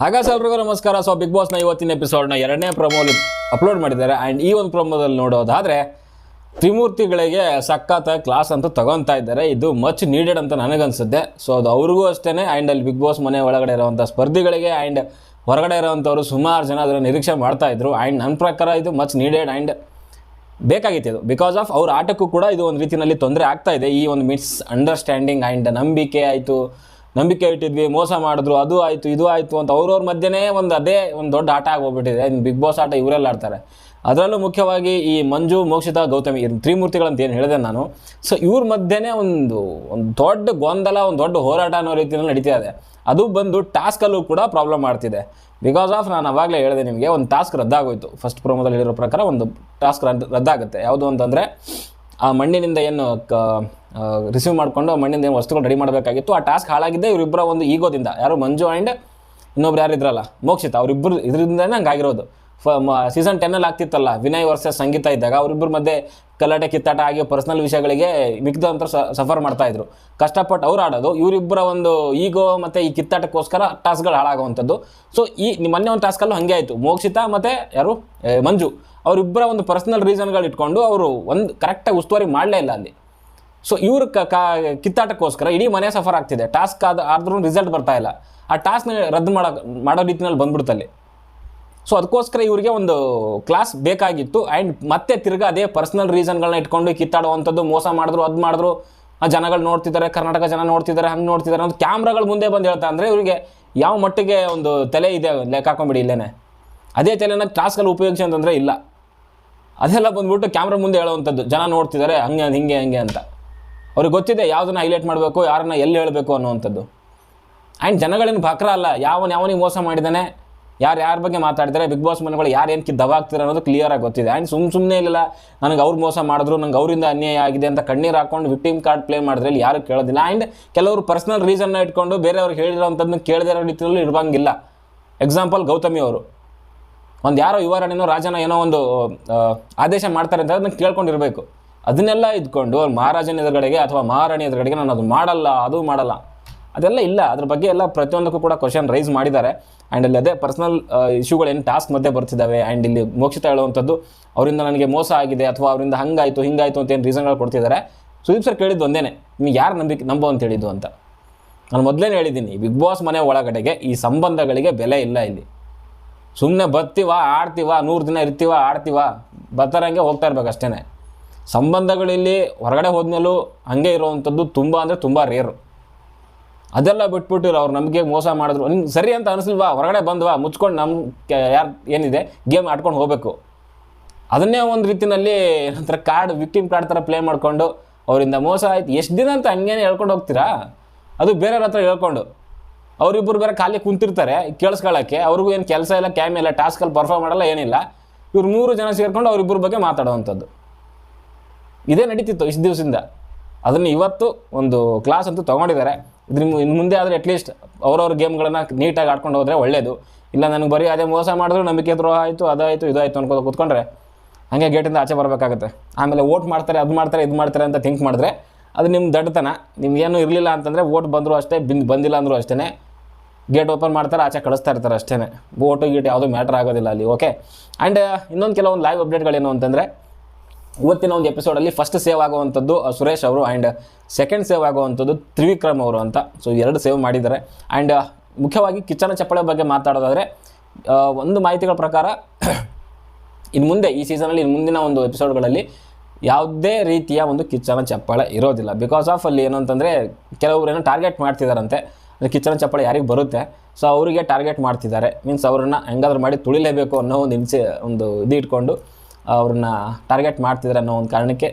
ಹಾಗಾದ್ರೆ ಎಲ್ರಿಗೂ ನಮಸ್ಕಾರ. ಸೊ ಬಿಗ್ ಬಾಸ್ನ ಇವತ್ತಿನ ಎಪಿಸೋಡ್ನ 2ನೇ ಪ್ರೊಮೋಲಿ ಅಪ್ಲೋಡ್ ಮಾಡಿದ್ದಾರೆ. ಆ್ಯಂಡ್ ಈ ಒಂದು ಪ್ರೊಮೋದಲ್ಲಿ ನೋಡೋದಾದರೆ ತ್ರಿಮೂರ್ತಿಗಳಿಗೆ ಸಖತ್ ಕ್ಲಾಸ್ ಅಂತೂ ತಗೊತಾ ಇದ್ದಾರೆ. ಇದು ಮಚ್ ನೀಡೆಡ್ ಅಂತ ನನಗನ್ಸುತ್ತೆ. ಸೊ ಅದು ಅವ್ರಿಗೂ ಅಷ್ಟೇ. ಆ್ಯಂಡ್ ಅಲ್ಲಿ ಬಿಗ್ ಬಾಸ್ ಮನೆ ಒಳಗಡೆ ಇರೋವಂಥ ಸ್ಪರ್ಧಿಗಳಿಗೆ ಆ್ಯಂಡ್ ಹೊರಗಡೆ ಇರೋವಂಥವ್ರು ಸುಮಾರು ಜನ ಅದನ್ನು ನಿರೀಕ್ಷೆ ಮಾಡ್ತಾಯಿದ್ರು. ಆ್ಯಂಡ್ ನನ್ನ ಪ್ರಕಾರ ಇದು ಮಚ್ ನೀಡೆಡ್ ಆ್ಯಂಡ್ ಬೇಕಾಗಿತ್ತು ಇದು. ಬಿಕಾಸ್ ಆಫ್ ಅವ್ರ ಆಟಕ್ಕೂ ಕೂಡ ಇದು ಒಂದು ರೀತಿಯಲ್ಲಿ ತೊಂದರೆ ಆಗ್ತಾ ಇದೆ. ಈ ಒಂದು ಮಿಸ್ ಅಂಡರ್ಸ್ಟ್ಯಾಂಡಿಂಗ್ ಆ್ಯಂಡ್ ನಂಬಿಕೆ ಇಟ್ಟಿದ್ವಿ, ಮೋಸ ಮಾಡಿದ್ರು, ಅದು ಆಯಿತು ಇದು ಆಯಿತು ಅಂತ ಅವ್ರವ್ರ ಮಧ್ಯೆನೇ ಅದೇ ಒಂದು ದೊಡ್ಡ ಆಟ ಆಗೋಗ್ಬಿಟ್ಟಿದೆ. ಬಿಗ್ ಬಾಸ್ ಆಟ ಇವರೆಲ್ಲ ಆಡ್ತಾರೆ. ಅದರಲ್ಲೂ ಮುಖ್ಯವಾಗಿ ಈ ಮಂಜು, ಮೋಕ್ಷಿತಾ, ಗೌತಮಿ ತ್ರಿಮೂರ್ತಿಗಳಂತ ಏನು ಹೇಳಿದೆ ನಾನು. ಸೊ ಇವ್ರ ಮಧ್ಯೆನೇ ಒಂದು ದೊಡ್ಡ ಗೊಂದಲ, ಒಂದು ದೊಡ್ಡ ಹೋರಾಟ ಅನ್ನೋ ರೀತಿಯಲ್ಲಿ ನಡೀತಾ ಇದೆ. ಅದು ಬಂದು ಟಾಸ್ಕಲ್ಲೂ ಕೂಡ ಪ್ರಾಬ್ಲಮ್ ಮಾಡ್ತಿದೆ. ಬಿಕಾಸ್ ಆಫ್ ನಾನು ಅವಾಗಲೇ ಹೇಳಿದೆ ನಿಮಗೆ, ಒಂದು ಟಾಸ್ಕ್ ರದ್ದಾಗೋಯ್ತು. ಫಸ್ಟ್ ಪ್ರೋಮೋದಲ್ಲಿ ಹೇಳಿರೋ ಪ್ರಕಾರ ಒಂದು ಟಾಸ್ಕ್ ರದ್ದಾಗುತ್ತೆ. ಯಾವುದು ಅಂತಂದರೆ ಆ ಮಣ್ಣಿನಿಂದ ಏನು ರಿಸೀವ್ ಮಾಡಿಕೊಂಡು ಆ ಮಣ್ಣಿಂದ ಏನು ವಸ್ತುಗಳು ರೆಡಿ ಮಾಡಬೇಕಾಗಿತ್ತು. ಆ ಟಾಸ್ಕ್ ಹಾಳಾಗಿದ್ದೆ ಇವರಿಬ್ಬರ ಒಂದು ಈಗೋದಿಂದ. ಯಾರು ಮಂಜು ಆ್ಯಂಡ್ ಇನ್ನೊಬ್ರು ಯಾರಿದ್ರಲ್ಲ ಮುಕ್ಷಿತಾ, ಅವರಿಬ್ಬರು ಇದರಿಂದನೇ ಹಂಗೆ ಆಗಿರೋದು. ಸೀಸನ್ 10 ಆಗ್ತಿತ್ತಲ್ಲ ವಿನಯ್ ವರ್ಸಸ್ ಸಂಗೀತ ಇದ್ದಾಗ ಅವರಿಬ್ಬರ ಮಧ್ಯೆ ಗಲಾಟೆ ಕಿತ್ತಾಟ ಆಗಿ ಪರ್ಸ್ನಲ್ ವಿಷಯಗಳಿಗೆ ಮಿಕ್ಕಿದಂತ ಸಫರ್ ಮಾಡ್ತಾಯಿದ್ರು. ಕಷ್ಟಪಟ್ಟು ಅವ್ರು ಆಡೋದು, ಇವರಿಬ್ಬರ ಒಂದು ಈಗೋ ಮತ್ತು ಈ ಕಿತ್ತಾಟಕ್ಕೋಸ್ಕರ ಟಾಸ್ಕ್ಗಳು ಹಾಳಾಗುವಂಥದ್ದು. ಸೊ ಮೊನ್ನೆ ಒಂದು ಟಾಸ್ಕಲ್ಲೂ ಹಾಗೆ ಆಯಿತು. ಮೋಕ್ಷಿತಾ ಮತ್ತು ಯಾರು ಮಂಜು ಅವರಿಬ್ಬರ ಒಂದು ಪರ್ಸ್ನಲ್ ರೀಸನ್ಗಳು ಇಟ್ಕೊಂಡು ಅವರು ಒಂದು ಕರೆಕ್ಟಾಗಿ ಉಸ್ತುವಾರಿ ಮಾಡಲೇ ಇಲ್ಲ ಅಲ್ಲಿ. ಸೊ ಇವ್ರ ಕಿತ್ತಾಟಕ್ಕೋಸ್ಕರ ಇಡೀ ಮನೆ ಸಫರ್ ಆಗ್ತಿದೆ. ಟಾಸ್ಕ್ ಆದ್ರೂ ರಿಸಲ್ಟ್ ಬರ್ತಾ ಇಲ್ಲ. ಆ ಟಾಸ್ಕ್ನ ರದ್ದು ಮಾಡೋ ರೀತಿಯಲ್ಲಿ ಬಂದ್ಬಿಡ್ತಲ್ಲಿ. ಸೊ ಅದಕ್ಕೋಸ್ಕರ ಇವರಿಗೆ ಒಂದು ಕ್ಲಾಸ್ ಬೇಕಾಗಿತ್ತು. ಆ್ಯಂಡ್ ಮತ್ತೆ ತಿರ್ಗಾ ಅದೇ ಪರ್ಸ್ನಲ್ ರೀಸನ್ಗಳನ್ನ ಇಟ್ಕೊಂಡು ಕಿತ್ತಾಡುವಂಥದ್ದು, ಮೋಸ ಮಾಡಿದ್ರು, ಅದು ಮಾಡಿದ್ರು, ಆ ಜನಗಳು ನೋಡ್ತಿದ್ದಾರೆ, ಕರ್ನಾಟಕ ಜನ ನೋಡ್ತಿದ್ದಾರೆ, ಹಂಗೆ ನೋಡ್ತಿದ್ದಾರೆ ಅಂತ ಕ್ಯಾಮ್ರಾಗಳು ಮುಂದೆ ಬಂದು ಹೇಳ್ತಾ ಅಂದರೆ ಇವರಿಗೆ ಯಾವ ಮಟ್ಟಿಗೆ ಒಂದು ತಲೆ ಇದೆ ಲೆಕ್ಕ ಹಾಕೊಂಬಿಡಿ. ಇಲ್ಲೇನೆ ಅದೇ ತಲೆನ ಟಾಸ್ಕಲ್ಲಿ ಉಪಯೋಗಿಸಿ ಅಂತಂದರೆ ಇಲ್ಲ. ಅದೆಲ್ಲ ಬಂದ್ಬಿಟ್ಟು ಕ್ಯಾಮ್ರಾ ಮುಂದೆ ಹೇಳೋವಂಥದ್ದು, ಜನ ನೋಡ್ತಿದ್ದಾರೆ ಹಂಗೆ ಹಿಂಗೆ ಅಂತ. ಅವ್ರಿಗೆ ಗೊತ್ತಿದೆ ಯಾವುದನ್ನ ಹೈಲೈಟ್ ಮಾಡಬೇಕು, ಯಾರನ್ನ ಎಲ್ಲಿ ಹೇಳಬೇಕು ಅನ್ನೋವಂಥದ್ದು. ಆ್ಯಂಡ್ ಜನಗಳೇನು ಬಕ್ರ ಅಲ್ಲ, ಯಾವನಿಗೆ ಮೋಸ ಮಾಡಿದ್ದಾನೆ, ಯಾರ ಬಗ್ಗೆ ಮಾತಾಡಿದ್ದಾರೆ, ಬಿಗ್ ಬಾಸ್ ಮನೆಗಳು ಯಾರೇನು ದವಾಗ್ತಾರೆ ಅನ್ನೋದು ಕ್ಲಿಯರಾಗಿ ಗೊತ್ತಿದೆ. ಆ್ಯಂಡ್ ಸುಮ್ಮನೆ ಇಲ್ಲ ನನಗೆ ಅವ್ರು ಮೋಸ ಮಾಡಿದ್ರು, ನಂಗೆ ಅವರಿಂದ ಅನ್ಯಾಯ ಆಗಿದೆ ಅಂತ ಕಣ್ಣೀರು ಹಾಕೊಂಡು ವಿಕ್ಟಿಮ್ ಕಾರ್ಡ್ ಪ್ಲೇ ಮಾಡಿದ್ರೆ ಇಲ್ಲಿ ಯಾರು ಕೇಳೋದಿಲ್ಲ. ಆ್ಯಂಡ್ ಕೆಲವರು ಪರ್ಸ್ನಲ್ ರೀಸನ್ನ ಇಟ್ಕೊಂಡು ಬೇರೆಯವ್ರಿಗೆ ಹೇಳಿರೋವಂಥದ್ದನ್ನ ಕೇಳದೇ ಇರೋ ರೀತಿಯಲ್ಲಿ ಇರಬಂಗಿಲ್ಲ. ಎಕ್ಸಾಂಪಲ್ ಗೌತಮಿ ಅವರು ಯಾರೋ ಯುವರಾಣಿನೋ ರಾಜನ ಏನೋ ಒಂದು ಆದೇಶ ಮಾಡ್ತಾರೆ ಅಂತ ಅದನ್ನ ಕೇಳ್ಕೊಂಡಿರಬೇಕು. ಅದನ್ನೆಲ್ಲ ಇದ್ಕೊಂಡು ಮಹಾರಾಜನ ಎದುರುಗಡೆಗೆ ಅಥವಾ ಮಹಾರಾಣಿ ಎದುರುಗಡೆಗೆ ನಾನು ಅದು ಮಾಡಲ್ಲ ಅದೆಲ್ಲ ಇಲ್ಲ. ಅದ್ರ ಬಗ್ಗೆ ಎಲ್ಲ ಪ್ರತಿಯೊಂದಕ್ಕೂ ಕೂಡ ಕ್ವಶನ್ ರೈಸ್ ಮಾಡಿದ್ದಾರೆ. ಆ್ಯಂಡ್ ಅಲ್ಲಿ ಅದೇ ಪರ್ಸ್ನಲ್ ಇಶ್ಯೂಗಳೇನು ಟಾಸ್ಕ್ ಮಧ್ಯೆ ಬರ್ತಿದ್ದಾವೆ. ಆ್ಯಂಡ್ ಇಲ್ಲಿ ಮೋಕ್ಷಿತಾ ಹೇಳುವಂಥದ್ದು ಅವರಿಂದ ನನಗೆ ಮೋಸ ಆಗಿದೆ ಅಥವಾ ಅವರಿಂದ ಹಿಂಗಾಯಿತು ಅಂತ ಏನು ರೀಸನ್ಗಳು ಕೊಡ್ತಿದ್ದಾರೆ. ಸುದೀಪ್ ಸರ್ ಕೇಳಿದ್ದು ಒಂದೇನೆ, ನಿಮಗೆ ಯಾರು ನಂಬೋ ಅಂತ ಹೇಳಿದ್ದು ಅಂತ. ನಾನು ಮೊದಲೇ ಹೇಳಿದ್ದೀನಿ, ಬಿಗ್ ಬಾಸ್ ಮನೆ ಒಳಗಡೆಗೆ ಈ ಸಂಬಂಧಗಳಿಗೆ ಬೆಲೆ ಇಲ್ಲ. ಇಲ್ಲಿ ಸುಮ್ಮನೆ ಬರ್ತೀವ, ಆಡ್ತೀವ, 100 ದಿನ ಇರ್ತೀವ, ಆಡ್ತೀವ, ಬರ್ತಾರಂಗೆ ಹೋಗ್ತಾ ಇರ್ಬೇಕು ಅಷ್ಟೇ. ಸಂಬಂಧಗಳಲ್ಲಿ ಹೊರಗಡೆ ಹೋದ್ಮೇಲೂ ಹಾಗೆ ಇರೋವಂಥದ್ದು ತುಂಬ ರೇರು. ಅದೆಲ್ಲ ಬಿಟ್ಬಿಟ್ಟಿರೋ ಅವ್ರು ನಮಗೆ ಮೋಸ ಮಾಡಿದ್ರು, ನಿಮ್ಗೆ ಸರಿ ಅಂತ ಅನಿಸಲ್ವಾ, ಹೊರಗಡೆ ಬಂದ್ವಾ, ಮುಚ್ಕೊಂಡು ನಮ್ಮ ಯಾರು ಏನಿದೆ ಗೇಮ್ ಆಡ್ಕೊಂಡು ಹೋಗಬೇಕು. ಅದನ್ನೇ ಒಂದು ರೀತಿಯಲ್ಲಿ ಏನಂತಾರೆ ವಿಕ್ಟಿಮ್ ಕಾರ್ಡ್ ಥರ ಪ್ಲೇ ಮಾಡಿಕೊಂಡು ಅವರಿಂದ ಮೋಸ ಆಯ್ತು ಎಷ್ಟು ದಿನ ಅಂತ ಹಂಗೇನೆ ಹೇಳ್ಕೊಂಡು ಹೋಗ್ತೀರಾ. ಅದು ಬೇರೆಯವ್ರ ಹತ್ರ ಹೇಳ್ಕೊಂಡು ಅವರಿಬ್ಬರು ಬೇರೆ ಖಾಲಿ ಕುಂತಿರ್ತಾರೆ ಕೇಳಿಸ್ಕೊಳ್ಳೋಕ್ಕೆ. ಅವ್ರಿಗೂ ಏನು ಕೆಲಸ ಇಲ್ಲ, ಕ್ಯಾಮ್ ಇಲ್ಲ, ಟಾಸ್ಕಲ್ಲಿ ಪರ್ಫಾರ್ಮ್ ಮಾಡಲ್ಲ, ಏನಿಲ್ಲ. ಇವ್ರು 3 ಜನ ಸೇರ್ಕೊಂಡು ಅವರಿಬ್ಬರ ಬಗ್ಗೆ ಮಾತಾಡೋವಂಥದ್ದು ಇದೇ ನಡೀತಿತ್ತು ಇಷ್ಟು ದಿವಸದಿಂದ. ಅದನ್ನು ಇವತ್ತು ಒಂದು ಕ್ಲಾಸ್ ಅಂತೂ ತೊಗೊಂಡಿದ್ದಾರೆ. ಇನ್ನು ಮುಂದೆ ಆದರೆ ಅಟ್ಲೀಸ್ಟ್ ಅವ್ರವ್ರ ಗೇಮ್ಗಳನ್ನು ನೀಟಾಗಿ ಆಡ್ಕೊಂಡು ಹೋದರೆ ಒಳ್ಳೆಯದು. ಇಲ್ಲ ನನಗೆ ಬರೀ ಅದೇ ಮೋಸ ಮಾಡಿದ್ರು, ನಂಬಿಕೆ ದ್ರೋಹ ಆಯಿತು, ಅದಾಯಿತು ಇದಾಯಿತು ಅನ್ಕೋದು ಕೂತ್ಕೊಂಡ್ರೆ ಹಾಗೆ ಗೇಟಿಂದ ಆಚೆ ಬರಬೇಕಾಗುತ್ತೆ. ಆಮೇಲೆ ವೋಟ್ ಮಾಡ್ತಾರೆ, ಇದು ಮಾಡ್ತಾರೆ ಅಂತ ಥಿಂಕ್ ಮಾಡಿದ್ರೆ ಅದು ನಿಮ್ಮ ದಡ್ಡತನ. ನಿಮ್ಗೇನು ಇರಲಿಲ್ಲ ಅಂತಂದರೆ ವೋಟ್ ಬಂದರೂ ಅಷ್ಟೇ, ಬಂದಿಲ್ಲ ಅಂದರೂ ಅಷ್ಟೇ, ಗೇಟ್ ಓಪನ್ ಮಾಡ್ತಾರೆ, ಆಚೆ ಕಳಿಸ್ತಾ ಇರ್ತಾರೆ ಅಷ್ಟೇ. ವೋಟು ಗೀಟ್ ಯಾವುದೂ ಮ್ಯಾಟ್ರ್ ಆಗೋದಿಲ್ಲ ಅಲ್ಲಿ. ಓಕೆ. ಆ್ಯಂಡ್ ಇನ್ನೊಂದು ಕೆಲವೊಂದು ಲೈವ್ ಅಪ್ಡೇಟ್ಗಳೇನು ಅಂತಂದರೆ, ಇವತ್ತಿನ ಒಂದು ಎಪಿಸೋಡಲ್ಲಿ ಫಸ್ಟ್ ಸೇವ್ ಆಗುವಂಥದ್ದು ಸುರೇಶ್ ಅವರು ಆ್ಯಂಡ್ ಸೆಕೆಂಡ್ ಸೇವ್ ಆಗುವಂಥದ್ದು ತ್ರಿವಿಕ್ರಮ್ ಅವರು ಅಂತ. ಸೊ 2 ಸೇವ್ ಮಾಡಿದ್ದಾರೆ. ಆ್ಯಂಡ್ ಮುಖ್ಯವಾಗಿ ಕಿಚ್ಚನ ಚಪ್ಪಳೆ ಬಗ್ಗೆ ಮಾತಾಡೋದಾದರೆ ಒಂದು ಮಾಹಿತಿಗಳ ಪ್ರಕಾರ ಇನ್ನು ಮುಂದೆ ಈ ಸೀಸನಲ್ಲಿ ಮುಂದಿನ ಒಂದು ಎಪಿಸೋಡ್ಗಳಲ್ಲಿ ಯಾವುದೇ ರೀತಿಯ ಒಂದು ಕಿಚ್ಚನ ಚಪ್ಪಾಳೆ ಇರೋದಿಲ್ಲ. ಬಿಕಾಸ್ ಆಫ್ ಅಲ್ಲಿ ಏನು ಅಂತಂದರೆ ಕೆಲವರು ಏನೋ ಟಾರ್ಗೆಟ್ ಮಾಡ್ತಿದ್ದಾರಂತೆ, ಕಿಚ್ಚನ ಚಪ್ಪಾಳೆ ಯಾರಿಗೆ ಬರುತ್ತೆ ಸೊ ಅವರಿಗೆ ಟಾರ್ಗೆಟ್ ಮಾಡ್ತಿದ್ದಾರೆ. ಮೀನ್ಸ್ ಅವ್ರನ್ನ ಹೆಂಗಾದ್ರೂ ಮಾಡಿ ತುಳಿಲೇಬೇಕು ಅನ್ನೋ ಒಂದು ಇದು ಇಟ್ಕೊಂಡು ಅವ್ರನ್ನ ಟಾರ್ಗೆಟ್ ಮಾಡ್ತಿದ್ದಾರೆ ಅನ್ನೋ ಒಂದು ಕಾರಣಕ್ಕೆ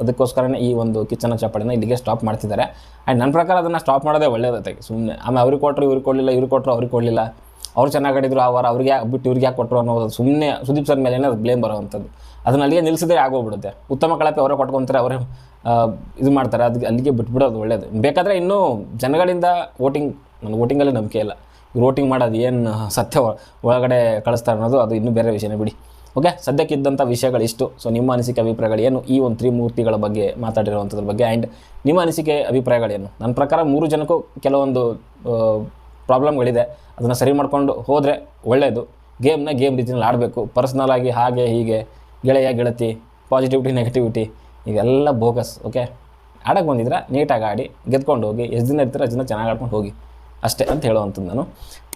ಅದಕ್ಕೋಸ್ಕರನೇ ಈ ಒಂದು ಕಿಚ್ಚನ ಚಪ್ಪಾಳೆನ ಇಲ್ಲಿಗೆ ಸ್ಟಾಪ್ ಮಾಡ್ತಿದ್ದಾರೆ. ಆ್ಯಂಡ್ ನನ್ನ ಪ್ರಕಾರ ಅದನ್ನು ಸ್ಟಾಪ್ ಮಾಡೋದೇ ಒಳ್ಳೆಯದತ್ತೆ. ಸುಮ್ಮನೆ ಆಮೇಲೆ ಅವ್ರಿಗೆ ಕೊಟ್ಟರು ಇವ್ರಿಗೆ ಕೊಡಲಿಲ್ಲ, ಇವ್ರಿಗೆ ಕೊಟ್ಟರು ಅವ್ರಿಗೆ ಕೊಡಲಿಲ್ಲ, ಅವ್ರು ಚೆನ್ನಾಗಿ ಆಡಿದ್ರು ಆ ವಾರ ಅವ್ರಿಗೆ ಬಿಟ್ಟು ಇವ್ರಿಗೆ ಯಾಕೆ ಕೊಟ್ಟರು ಅನ್ನೋದು ಸುಮ್ಮನೆ ಸುದೀಪ್ ಸರ್ ಮೇಲೆ ಅದು ಬ್ಲೇಮ್ ಬರೋವಂಥದ್ದು. ಅದನ್ನ ಅಲ್ಲಿಗೆ ನಿಲ್ಲಿಸಿದ್ರೆ ಆಗೋಗ್ಬಿಡುತ್ತೆ. ಉತ್ತಮ ಕಳಪೆ ಅವರೇ ಕೊಟ್ಕೊತಾರೆ, ಅವರೇ ಇದು ಮಾಡ್ತಾರೆ. ಅಲ್ಲಿಗೆ ಬಿಟ್ಬಿಡೋದು ಒಳ್ಳೆಯದು. ಬೇಕಾದರೆ ಇನ್ನೂ ಜನಗಳಿಂದ ನನ್ನ ವೋಟಿಂಗಲ್ಲಿ ನಂಬಿಕೆ ಇಲ್ಲ. ಇವ್ರು ವೋಟಿಂಗ್ ಮಾಡೋದು ಏನು ಸತ್ಯ ಒಳಗಡೆ ಕಳಿಸ್ತಾರೆ ಅನ್ನೋದು ಅದು ಇನ್ನೂ ಬೇರೆ ವಿಷಯನೇ ಬಿಡಿ. ಓಕೆ, ಸದ್ಯಕ್ಕಿದ್ದಂಥ ವಿಷಯಗಳಿಷ್ಟು. ಸೊ ನಿಮ್ಮ ಅನಿಸಿಕೆ ಅಭಿಪ್ರಾಯಗಳೇನು ಈ ಒಂದು ತ್ರಿಮೂರ್ತಿಗಳ ಬಗ್ಗೆ ಮಾತಾಡಿರುವಂಥದ್ರ ಬಗ್ಗೆ? ಆ್ಯಂಡ್ ನಿಮ್ಮ ಅನಿಸಿಕೆ ಅಭಿಪ್ರಾಯಗಳೇನು? ನನ್ನ ಪ್ರಕಾರ 3 ಜನಕ್ಕೂ ಕೆಲವೊಂದು ಪ್ರಾಬ್ಲಮ್ಗಳಿದೆ, ಅದನ್ನು ಸರಿ ಮಾಡ್ಕೊಂಡು ಹೋದರೆ ಒಳ್ಳೆಯದು. ಗೇಮ್ ರೀತಿಯಲ್ಲಿ ಆಡಬೇಕು. ಪರ್ಸ್ನಲಾಗಿ ಹಾಗೆ ಹೀಗೆ ಗೆಳೆಯ ಗೆಳತಿ ಪಾಸಿಟಿವಿಟಿ ನೆಗೆಟಿವಿಟಿ ಇವೆಲ್ಲ ಬೋಗಸ್. ಓಕೆ, ಆಡೋಕ್ಕೆ ಬಂದಿದ್ರೆ ನೀಟಾಗಿ ಆಡಿ ಗೆದ್ಕೊಂಡು ಹೋಗಿ, ಎಷ್ಟು ದಿನ ಇರ್ತೀರ ಅಷ್ಟು ದಿನ ಚೆನ್ನಾಗಿ ಆಡ್ಕೊಂಡು ಹೋಗಿ ಅಷ್ಟೇ ಅಂತ ಹೇಳುವಂಥದ್ದು ನಾನು.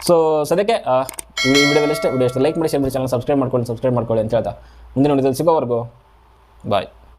ಸೊ ಸದ್ಯಕ್ಕೆ ಈ ವಿಡಿಯೋದಲ್ಲಿ ವಿಡಿಯೋ ಇಷ್ಟ ಲೈಕ್ ಮಾಡಿ, ಶೇರ್ ಮಾಡಿ, ಚಾನಲ್ ಸಬ್ಸ್ಕ್ರೈಬ್ ಮಾಡ್ಕೊಳ್ಳಿ ಅಂತ ಹೇಳ್ತಾ ಮುಂದಿನ ವಿಡಿಯೋದಲ್ಲಿ ಸಿಗೋವರೆಗೂ ಬಾಯ್.